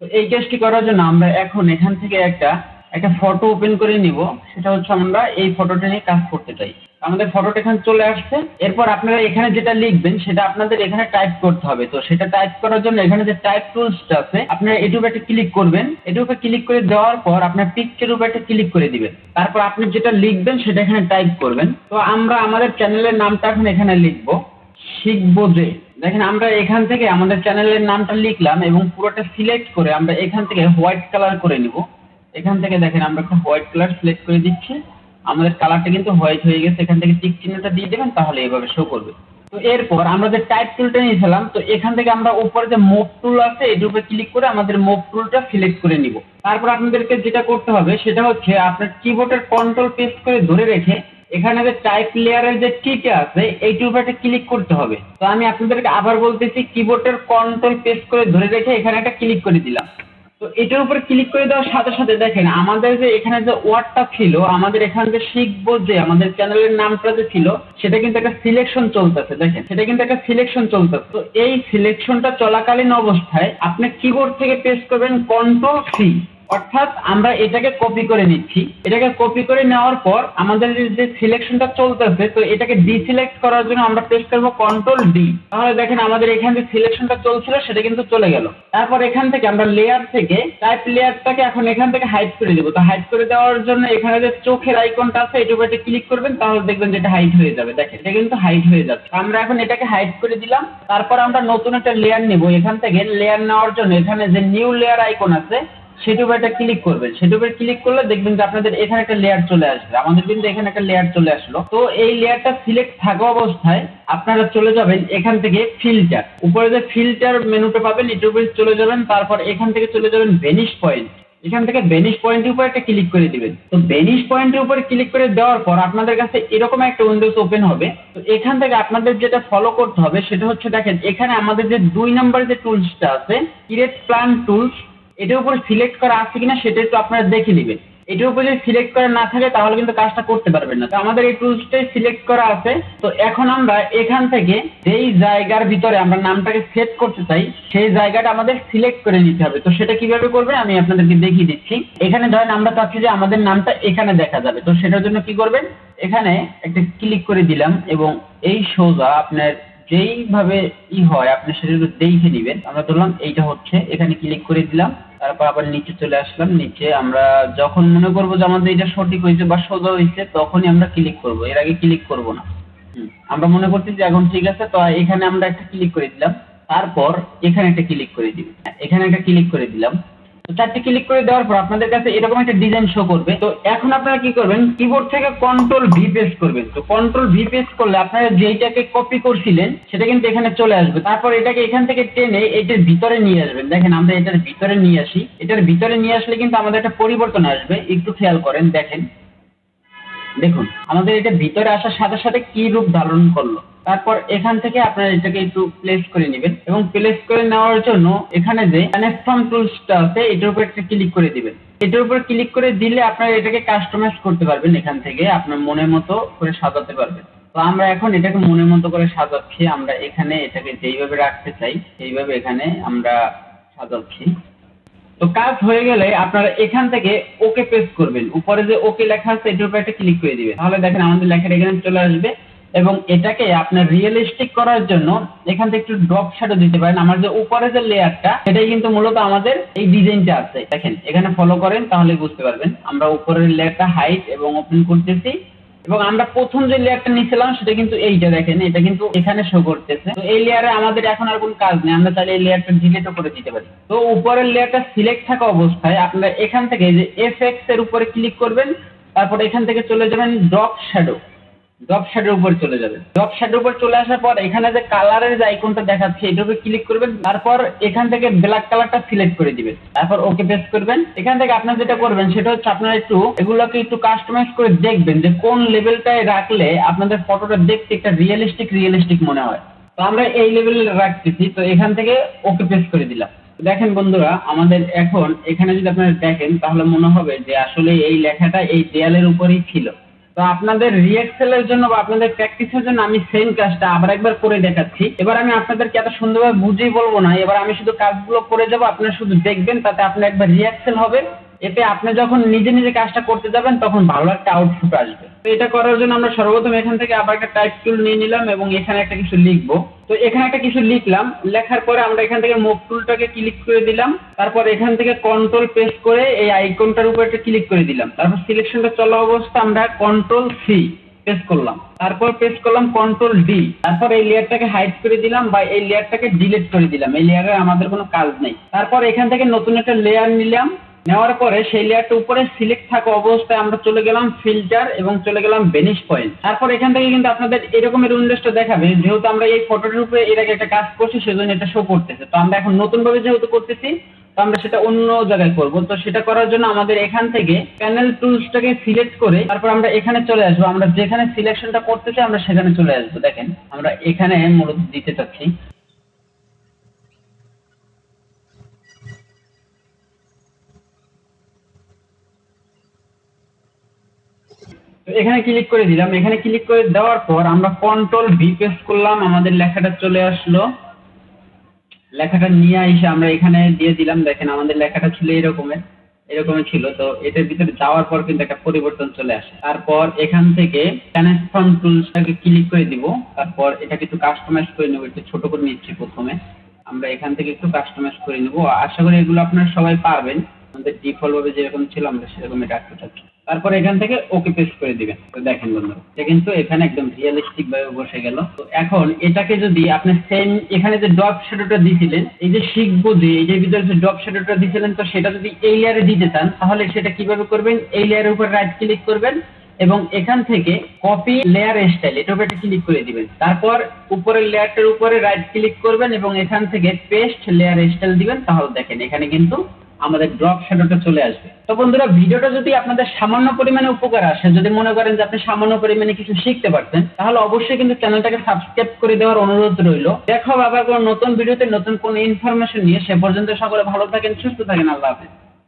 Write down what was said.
তো এই কাজটি করার জন্য আমরা এখন এখান থেকে একটা ফটো ওপেন করে নিব। সেটা হচ্ছে আমরা এই ফটোটা নিয়ে কাজ করতে চাই। আমাদের ফটোটা এখানে চলে আসছে। এরপর আপনারা এখানে যেটা লিখবেন সেটা আপনাদের এখানে টাইপ করতে হবে। তো সেটা টাইপ করার জন্য এখানে যে টাইপ টুলসটা আছে আপনারা এটার উপরে ক্লিক করবেন। এটার উপরে ক্লিক করে দেওয়ার পর আপনার পিকচারের উপরে একটা ক্লিক করে দিবেন। তারপর আপনি যেটা লিখবেন সেটা এখানে টাইপ করবেন। তো আমরা আমাদের চ্যানেলের নামটা এখন এখানে লিখবো, শিখবো-J। দেখেন আমরা এখান থেকে আমাদের চ্যানেলের নামটা লিখলাম এবং পুরোটা সিলেক্ট করে আমরা এখান থেকে হোয়াইট কালার করে নিব। এখান থেকে দেখেন আমরা একটা হোয়াইট কালার সিলেক্ট করে দিচ্ছি। আমাদের কালারটা কিন্তু হোয়াইট হয়ে গেছে। এখান থেকে টিক চিহ্নটা দিয়ে দেবেন, তাহলে এইভাবে শো করবে। তো এরপর আমরা যে টাইপ টুলটা নিয়েছিলাম, তো এখান থেকে আমরা উপরে যে মুভ টুল আছে এটার উপরে ক্লিক করে আমাদের মুভ টুলটা সিলেক্ট করে নিব। তারপর আপনাদেরকে যেটা করতে হবে সেটা হচ্ছে আপনার কিবোর্ডের কন্ট্রোল প্রেস করে ধরে রেখে এখানে যে টাইপ লেয়ারের যে টিটা আছে এইটার উপরে ক্লিক করতে হবে। তো আমি আপনাদেরকে আবার বলতেছি, কিবোর্ডের কন্ট্রোল প্রেস করে ধরে রেখে এখানে একটা ক্লিক করে দিলাম। তো এটার উপর ক্লিক করে দেওয়ার সাথে সাথে দেখেন আমাদের যে এখানে যে ওয়ার্ডটা ছিল, আমাদের এখানে যে শিখবো-J আমাদের চ্যানেলের নামটা যে ছিল সেটা কিন্তু একটা সিলেকশন চলতেছে। দেখেন সেটা কিন্তু একটা সিলেকশন চলতেছে। তো এই সিলেকশনটা চলাকালীন অবস্থায় আপনি কিবোর্ড থেকে প্রেস করবেন Ctrl+C, অর্থাৎ আমরা এটাকে কপি করে নিচ্ছি। এটাকে কপি করে নেওয়ার পর আমাদের যে সিলেকশনটা চলতেছে, তো এটাকে ডিসিলেক্ট করার জন্য আমরা প্রেস করব Ctrl+D। তাহলে দেখেন আমাদের এখানে যে সিলেকশনটা চলছিল সেটা কিন্তু চলে গেল। তারপর এখান থেকে আমরা লেয়ার থেকে টাইপ লেয়ারটাকে এখন এখান থেকে হাইড করে দেব। তো হাইড করে দেওয়ার জন্য এখানে যে চোখের আইকনটা আছে এটার উপরে ক্লিক করবেন, তাহলে দেখবেন যে এটা হাইড হয়ে যাবে। দেখেন এটা কিন্তু হাইড হয়ে যাচ্ছে। আমরা এখন এটাকে হাইড করে দিলাম। তারপর আমরা নতুন একটা লেয়ার নেব। এখান থেকে লেয়ার নেওয়ার জন্য এখানে যে নিউ লেয়ার আইকন আছে সেটার উপর একটা ক্লিক করবেন। সেটার উপর ক্লিক করলে দেখবেন যে আপনাদের এখানে একটা লেয়ার চলে আসবে। আমাদের কিন্তু এখানে একটা লেয়ার চলে আসলো। তো এই লেয়ারটা সিলেক্ট থাকা অবস্থায় আপনারা চলে যাবেন এখান থেকে ফিল্টার, উপরে যে ফিল্টার মেনুটা পাবেন এটার উপরে চলে যাবেন। তারপর এখান থেকে চলে যাবেন ভেনিশ পয়েন্ট। এখান থেকে ভেনিশ পয়েন্টের উপর একটা ক্লিক করে দিবেন। তো ভেনিশ পয়েন্টের উপর ক্লিক করে দেওয়ার পর আপনাদের কাছে এরকম একটা উইন্ডোজ ওপেন হবে। তো এখান থেকে আপনাদের যেটা ফলো করতে হবে সেটা হচ্ছে দেখেন এখানে আমাদের যে 2 নম্বর যে টুলসটা আছে ক্রিয়েট প্ল্যান টুলস, এটার উপর সিলেক্ট করা আছে কিনা সেটা একটু আপনারা দেখে নেবেন। এটার উপর যদি সিলেক্ট করা না থাকে তাহলে কিন্তু কাজটা করতে পারবেন না। তো আমাদের এই টুলসটাই সিলেক্ট করা আছে। তো এখন আমরা এখান থেকে যেই জায়গার ভিতরে আমরা নামটাকে সেট করতে চাই সেই জায়গাটা আমাদের সিলেক্ট করে নিতে হবে। তো সেটা কিভাবে করবেন আমি আপনাদেরকে দেখিয়ে দিচ্ছি। এখানে ধরেন আমরা চাচ্ছি যে আমাদের নামটা এখানে দেখা যাবে। তো সেটার জন্য কি করবেন, এখানে একটা ক্লিক করে দিলাম এবং এই সোজা আপনার যেইভাবে হয় আপনি সেটা একটু দেখে নেবেন। আমরা ধরলাম এইটা হচ্ছে, এখানে ক্লিক করে দিলাম। তারপর আবার নিচে চলে আসলাম। নিচে আমরা যখন মনে করবো যে আমাদের এটা সঠিক হয়েছে বা সোজা হয়েছে তখনই আমরা ক্লিক করব, এর আগে ক্লিক করব না। আমরা মনে করছি যে এখন ঠিক আছে, তো এখানে আমরা একটা ক্লিক করে দিলাম। তারপর এখানে একটা ক্লিক করে দিব, এখানে একটা ক্লিক করে দিলাম। তো 4টে ক্লিক করে দেওয়ার পর আপনাদের কাছে এরকম একটা ডিজাইন শো করবে। তো এখন আপনারা কি করবেন, কিবোর্ড থেকে Ctrl+V প্রেস করবেন। তো Ctrl+V প্রেস করলে আপনারা যেইটাকে কপি করছিলেন সেটা কিন্তু এখানে চলে আসবে। তারপর এটাকে এখান থেকে টেনে এটার ভিতরে নিয়ে আসবেন। দেখেন আমরা এটার ভিতরে নিয়ে আসি। এটার ভিতরে নিয়ে আসলে কিন্তু আমাদের একটা পরিবর্তন আসবে। একটু খেয়াল করেন, দেখেন দেখুন আমাদের এটা ভিতরে আসার সাথে সাথে কি রূপ ধারণ করলো। তারপর এখান থেকে আপনারা এটাকে একটু প্লেস করে নেবেন এবং প্লেস করে নেওয়ার জন্য এখানে যে Enhancement টুলসটা আছে এটার উপর একটা ক্লিক করে দিবেন। এটার উপর ক্লিক করে দিলে আপনারা এটাকে কাস্টমাইজ করতে পারবেন। এখান থেকে আপনার মনের মতো করে সাজাতে পারবেন। তো আমরা এখন এটাকে মনের মতো করে সাজাচ্ছি। আমরা এখানে এটাকে যেইভাবে রাখতে চাই সেইভাবে এখানে আমরা সাজাচ্ছি। তো কাজ হয়ে গেলে আপনারা এখান থেকে ওকে প্রেস করবেন। উপরে যে ওকে লেখা আছে এটার উপর একটা ক্লিক করে দিবেন। তাহলে দেখেন আমাদের লেখাটা এখানে চলে আসবে। এবং এটাকে আপনার রিয়েলিস্টিক করার জন্য এখান থেকে একটু ড্রপ শ্যাডো দিতে পারেন। আমার যে উপরে যে লেয়ারটা সেটাই কিন্তু মূলত আমাদের এই ডিজাইনটা আছে। দেখেন এখানে ফলো করেন তাহলে বুঝতে পারবেন। আমরা উপরের লেয়ারটা হাইড এবং ওপেন করতেছি এবং আমরা প্রথম যে লেয়ারটা নিয়েছিলাম সেটা কিন্তু এইটা, দেখেন এটা কিন্তু এখানে শো করতেছে। তো এই লেয়ারে আমাদের এখন আর কোনো কাজ নেই, আমরা চাইলে এই লেয়ারটা ডিলিটও করে দিতে পারি। তো উপরের লেয়ারটা সিলেক্ট থাকা অবস্থায় আপনারা এখান থেকে যে এফএক্স এর উপরে ক্লিক করবেন। তারপর এখান থেকে চলে যাবেন ড্রপ শ্যাডোর উপর চলে যাবেন। ড্রপ শ্যাডোর উপর চলে আসার পর এখানে যে কালারের যে আইকনটা দেখাচ্ছে এটার উপর ক্লিক করবেন। তারপর এখান থেকে ব্ল্যাক কালারটা সিলেক্ট করে দিবেন। তারপর ওকে প্রেস করবেন। এখান থেকে আপনারা যেটা করবেন সেটা হচ্ছে আপনারা একটু এগুলোকে একটু কাস্টমাইজ করে দেখবেন যে কোন লেভেলটায় রাখলে আপনাদের ফটোটা দেখতে একটা রিয়েলিস্টিক মনে হয়। তো আমরা এই লেভেলে রাখতেছি। তো এখান থেকে ওকে প্রেস করে দিলাম। দেখেন বন্ধুরা আমাদের এখন এখানে যদি আপনারা দেখেন তাহলে মনে হবে যে আসলে এই লেখাটা এই দেয়ালের উপরেই ছিল। তো আপনাদের রিহার্সালের জন্য বা আপনাদের প্র্যাকটিসের জন্য আমি সেম কাজটা আবার একবার করে দেখাচ্ছি। এবার আমি আপনাদেরকে এত সুন্দরভাবে বুঝিয়ে বলবো না, এবার আমি শুধু কাজগুলো করে যাবো, আপনারা শুধু দেখবেন, তাতে আপনার একবার রিহার্সাল হবে। এতে আপনি যখন নিজে নিজে কাজটা করতে যাবেন তখন ভালো একটা আউটপুট আসবে। তো এটা করার জন্য আমরা সর্বপ্রথম এখান থেকে আবার একটা টাইপ টুল নিয়ে নিলাম এবং এখানে একটা কিছু লিখবো। তো এখানে একটা কিছু লিখলাম, লেখার পরে আমরা এখান থেকে মুভ টুলটাকে ক্লিক করে দিলাম। তারপর এখান থেকে কন্ট্রোল প্রেস করে এই আইকনটার উপর একটা ক্লিক করে দিলাম। তারপর সিলেকশনটা চলা অবস্থা আমরা কন্ট্রোল সি প্রেস করলাম, তারপর প্রেস করলাম কন্ট্রোল ডি। তারপর এই লেয়ারটাকে হাইড করে দিলাম বা এই লেয়ারটাকে ডিলিট করে দিলাম, এই লেয়ারে আমাদের কোনো কাজ নেই। তারপর এখান থেকে নতুন একটা লেয়ার নিলাম, নেওয়ার পরে সেই লেয়ারটা উপরে সিলেক্ট থাকা অবস্থায় আমরা চলে গেলাম ফিল্টার এবং চলে গেলাম ভ্যানিশ পয়েন্ট। তারপর এখান থেকে কিন্তু আপনাদের এরকমের উইন্ডোজটা দেখাবে, যেহেতু আমরা এই ফটোটার উপরে এর আগে একটা কাজ করছি সেজন্য এটা শো করতেছে। তো আমরা এখন নতুন ভাবে যেহেতু করতেছি, তো আমরা সেটা অন্য জায়গায় করব। তো সেটা করার জন্য আমাদের এখান থেকে প্যানেল টুলসটাকে সিলেক্ট করে তারপর আমরা এখানে চলে আসবো। আমরা যেখানে সিলেকশনটা করতেছি আমরা সেখানে চলে আসবো। দেখেন আমরা এখানে মূলত দিতে চাচ্ছি। তো এখানে ক্লিক করে দিলাম। এখানে ক্লিক করে দেওয়ার পর আমরা কন্ট্রোল ভি প্রেস করলাম, আমাদের লেখাটা চলে আসলো। লেখাটা নিয়ে এসে আমরা এখানে দিয়ে দিলাম। দেখেন আমাদের লেখাটা ছিল এরকমের ছিল। তো এটার ভিতরে যাওয়ার পর কিন্তু একটা পরিবর্তন চলে আসে। তারপর এখান থেকে ট্রান্সফর্ম টুলসটাকে ক্লিক করে দিব। তারপর এটাকে একটু কাস্টমাইজ করে নেব, একটু ছোট করে নিচ্ছি প্রথমে। আমরা এখান থেকে একটু কাস্টমাইজ করে নেব। আশা করি এগুলো আপনারা সবাই পারবেন। আমাদের ডিফল্ট ভাবে যেরকম ছিল আমরা সেরকম এটা রাখতে চাচ্ছি। তারপর এখান থেকে ওকে পেস্ট করে দিবেন। তো দেখেন বন্ধুরা, এটা কিন্তু এখানে একদম রিয়েলিস্টিক ভাবে বসে গেল। তো এখন এটাকে যদি আপনি সেম এখানে যে ড্রপ শ্যাডোটা দিয়েছিলেন, এই যে শিখবো-J এই যে ভিতরে যে ড্রপ শ্যাডোটা দিয়েছিলেন, তো সেটা যদি এই লেয়ারে দিতে চান তাহলে সেটা কিভাবে করবেন? এই লেয়ারের উপর রাইট ক্লিক করবেন এবং এখান থেকে কপি লেয়ার স্টাইল এটার উপর একটা ক্লিক করে দিবেন। তারপর উপরের লেয়ারটার উপরে রাইট ক্লিক করবেন এবং এখান থেকে পেস্ট লেয়ার স্টাইল দিবেন। তাহলে দেখেন এখানে কিন্তু আমাদের ড্রপ শ্যাডোটা চলে আসবে। তো বন্ধুরা, ভিডিওটা যদি আপনাদের সামান্য পরিমাণে উপকার আসে, যদি মনে করেন যে আপনি সামান্য পরিমাণে কিছু শিখতে পারতেন, তাহলে অবশ্যই কিন্তু চ্যানেলটাকে সাবস্ক্রাইব করে দেওয়ার অনুরোধ রইল। দেখা হবে আবার কোনো নতুন ভিডিওতে নতুন কোনো ইনফরমেশন নিয়ে। সে পর্যন্ত সকলে ভালো থাকেন, সুস্থ থাকেন। আল্লাহ হাফেজ।